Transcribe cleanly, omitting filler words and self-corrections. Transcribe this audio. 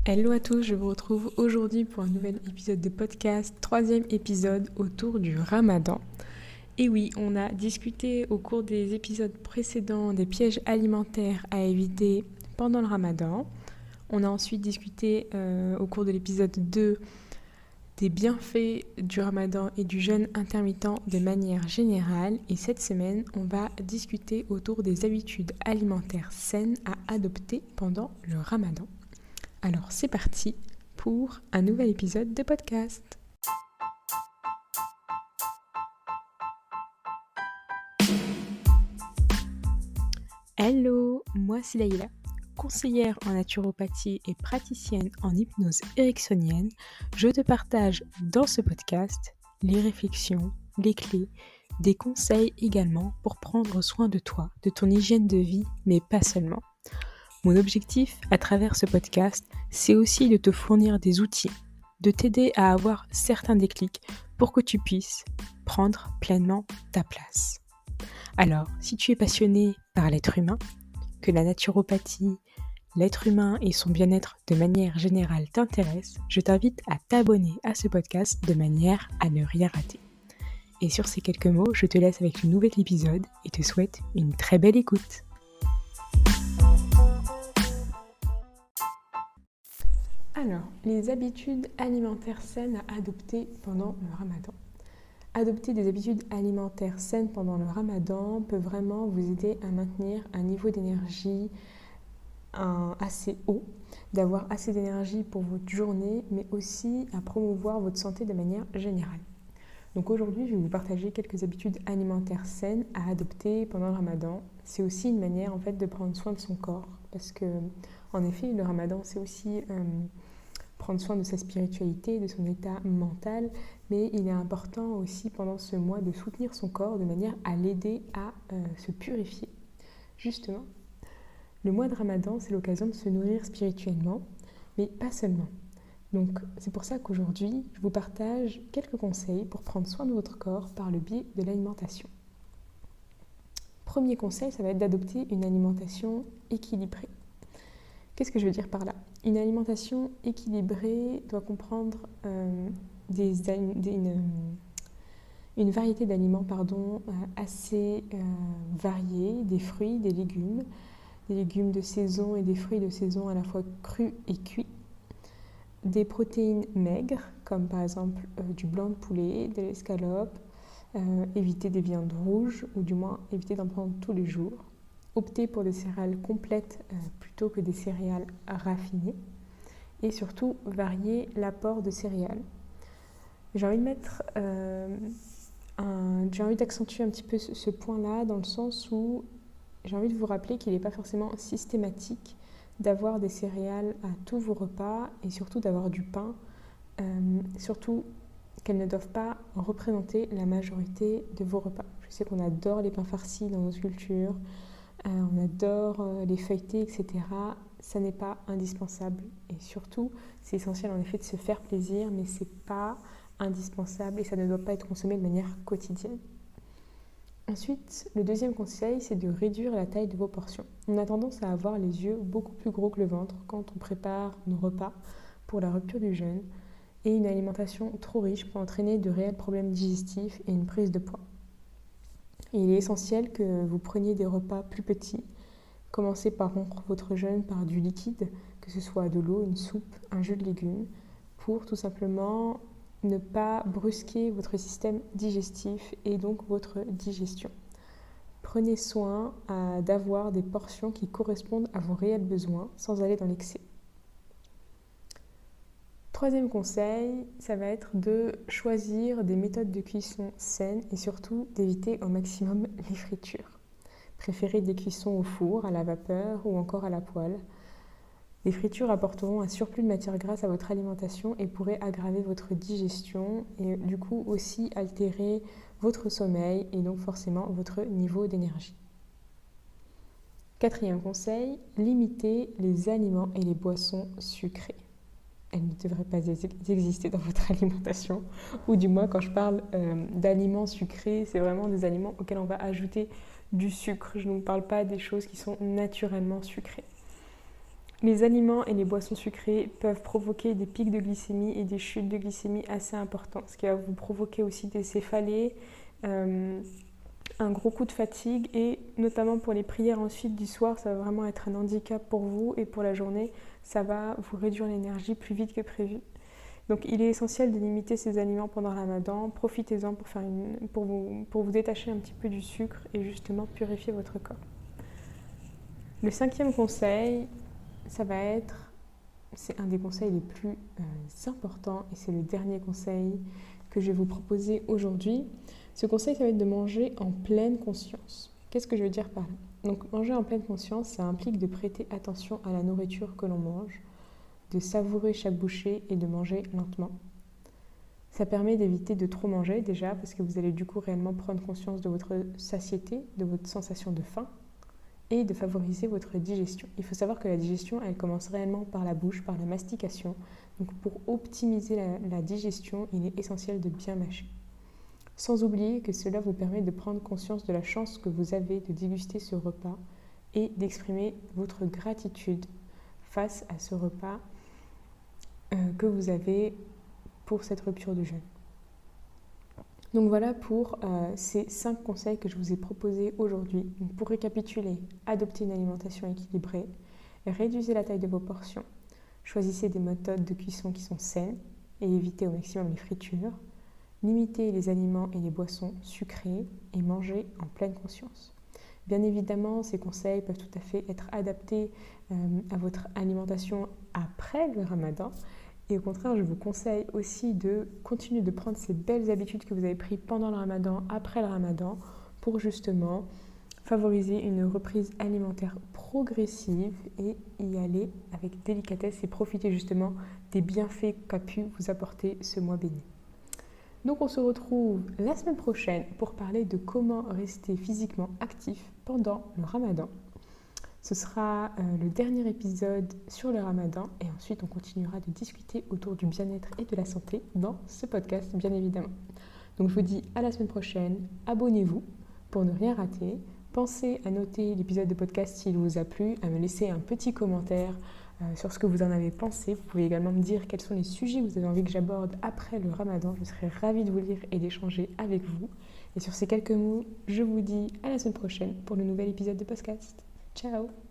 Hello à tous, je vous retrouve aujourd'hui pour un nouvel épisode de podcast, troisième épisode autour du Ramadan. Et oui, on a discuté au cours des épisodes précédents des pièges alimentaires à éviter pendant le Ramadan. On a ensuite discuté au cours de l'épisode 2 des bienfaits du Ramadan et du jeûne intermittent de manière générale. Et cette semaine, on va discuter autour des habitudes alimentaires saines à adopter pendant le Ramadan. Alors c'est parti pour un nouvel épisode de podcast. Hello, moi c'est Laïla, conseillère en naturopathie et praticienne en hypnose ericksonienne. Je te partage dans ce podcast les réflexions, les clés, des conseils également pour prendre soin de toi, de ton hygiène de vie, mais pas seulement. Mon objectif à travers ce podcast, c'est aussi de te fournir des outils, de t'aider à avoir certains déclics pour que tu puisses prendre pleinement ta place. Alors, si tu es passionné par l'être humain, que la naturopathie, l'être humain et son bien-être de manière générale t'intéressent, je t'invite à t'abonner à ce podcast de manière à ne rien rater. Et sur ces quelques mots, je te laisse avec le nouvel épisode et te souhaite une très belle écoute. Alors, les habitudes alimentaires saines à adopter pendant le Ramadan. Adopter des habitudes alimentaires saines pendant le Ramadan peut vraiment vous aider à maintenir un niveau d'énergie assez haut, d'avoir assez d'énergie pour votre journée, mais aussi à promouvoir votre santé de manière générale. Donc aujourd'hui, je vais vous partager quelques habitudes alimentaires saines à adopter pendant le Ramadan. C'est aussi une manière en fait de prendre soin de son corps, parce que en effet, le Ramadan, c'est aussi prendre soin de sa spiritualité, de son état mental, mais il est important aussi pendant ce mois de soutenir son corps de manière à l'aider à se purifier. Justement, le mois de Ramadan, c'est l'occasion de se nourrir spirituellement, mais pas seulement. Donc c'est pour ça qu'aujourd'hui, je vous partage quelques conseils pour prendre soin de votre corps par le biais de l'alimentation. Premier conseil, ça va être d'adopter une alimentation équilibrée. Qu'est-ce que je veux dire par là ? Une alimentation équilibrée doit comprendre une variété d'aliments assez variés, des fruits, des légumes de saison et des fruits de saison à la fois crus et cuits, des protéines maigres, comme par exemple du blanc de poulet, de l'escalope, éviter des viandes rouges, ou du moins éviter d'en prendre tous les jours. Opter pour des céréales complètes plutôt que des céréales raffinées. Et surtout, varier l'apport de céréales. J'ai envie d'accentuer un petit peu ce point-là dans le sens où j'ai envie de vous rappeler qu'il n'est pas forcément systématique d'avoir des céréales à tous vos repas et surtout d'avoir du pain, surtout qu'elles ne doivent pas représenter la majorité de vos repas. Je sais qu'on adore les pains farcis dans notre culture, on adore les feuilletés, etc. Ça n'est pas indispensable et surtout, c'est essentiel en effet de se faire plaisir, mais c'est pas indispensable et ça ne doit pas être consommé de manière quotidienne. Ensuite, le deuxième conseil, c'est de réduire la taille de vos portions. On a tendance à avoir les yeux beaucoup plus gros que le ventre quand on prépare nos repas pour la rupture du jeûne et une alimentation trop riche peut entraîner de réels problèmes digestifs et une prise de poids. Et il est essentiel que vous preniez des repas plus petits. Commencez par rompre votre jeûne par du liquide, que ce soit de l'eau, une soupe, un jus de légumes, pour tout simplement ne pas brusquer votre système digestif et donc votre digestion. Prenez soin d'avoir des portions qui correspondent à vos réels besoins sans aller dans l'excès. Troisième conseil, ça va être de choisir des méthodes de cuisson saines et surtout d'éviter au maximum les fritures. Préférez des cuissons au four, à la vapeur ou encore à la poêle. Les fritures apporteront un surplus de matières grasses à votre alimentation et pourraient aggraver votre digestion et du coup aussi altérer votre sommeil et donc forcément votre niveau d'énergie. Quatrième conseil, limitez les aliments et les boissons sucrées. Elles ne devraient pas exister dans votre alimentation, ou du moins quand je parle d'aliments sucrés, c'est vraiment des aliments auxquels on va ajouter du sucre. Je ne vous parle pas des choses qui sont naturellement sucrées. Les aliments et les boissons sucrées peuvent provoquer des pics de glycémie et des chutes de glycémie assez importantes, ce qui va vous provoquer aussi des céphalées, un gros coup de fatigue et notamment pour les prières ensuite du soir, ça va vraiment être un handicap pour vous et pour la journée, ça va vous réduire l'énergie plus vite que prévu. Donc il est essentiel de limiter ces aliments pendant le ramadan, profitez-en pour vous détacher un petit peu du sucre et justement purifier votre corps. Le 5e conseil, ça va être, c'est un des conseils les plus importants et c'est le dernier conseil que je vais vous proposer aujourd'hui. Ce conseil, ça va être de manger en pleine conscience. Qu'est-ce que je veux dire par là? Donc manger en pleine conscience, ça implique de prêter attention à la nourriture que l'on mange, de savourer chaque bouchée et de manger lentement. Ça permet d'éviter de trop manger déjà parce que vous allez du coup réellement prendre conscience de votre satiété, de votre sensation de faim et de favoriser votre digestion. Il faut savoir que la digestion, elle commence réellement par la bouche, par la mastication. Donc pour optimiser la digestion, il est essentiel de bien mâcher. Sans oublier que cela vous permet de prendre conscience de la chance que vous avez de déguster ce repas et d'exprimer votre gratitude face à ce repas que vous avez pour cette rupture de jeûne. Donc voilà pour ces 5 conseils que je vous ai proposés aujourd'hui. Donc pour récapituler, adoptez une alimentation équilibrée, réduisez la taille de vos portions, choisissez des méthodes de cuisson qui sont saines et évitez au maximum les fritures, limitez les aliments et les boissons sucrées et mangez en pleine conscience. Bien évidemment, ces conseils peuvent tout à fait être adaptés à votre alimentation après le ramadan. Et au contraire, je vous conseille aussi de continuer de prendre ces belles habitudes que vous avez prises pendant le ramadan, après le ramadan, pour justement favoriser une reprise alimentaire progressive et y aller avec délicatesse et profiter justement des bienfaits qu'a pu vous apporter ce mois béni. Donc on se retrouve la semaine prochaine pour parler de comment rester physiquement actif pendant le ramadan. Ce sera le dernier épisode sur le ramadan et ensuite on continuera de discuter autour du bien-être et de la santé dans ce podcast bien évidemment. Donc je vous dis à la semaine prochaine, abonnez-vous pour ne rien rater. Pensez à noter l'épisode de podcast s'il vous a plu, à me laisser un petit commentaire sur ce que vous en avez pensé. Vous pouvez également me dire quels sont les sujets que vous avez envie que j'aborde après le ramadan. Je serai ravie de vous lire et d'échanger avec vous. Et sur ces quelques mots, je vous dis à la semaine prochaine pour le nouvel épisode de podcast. Ciao!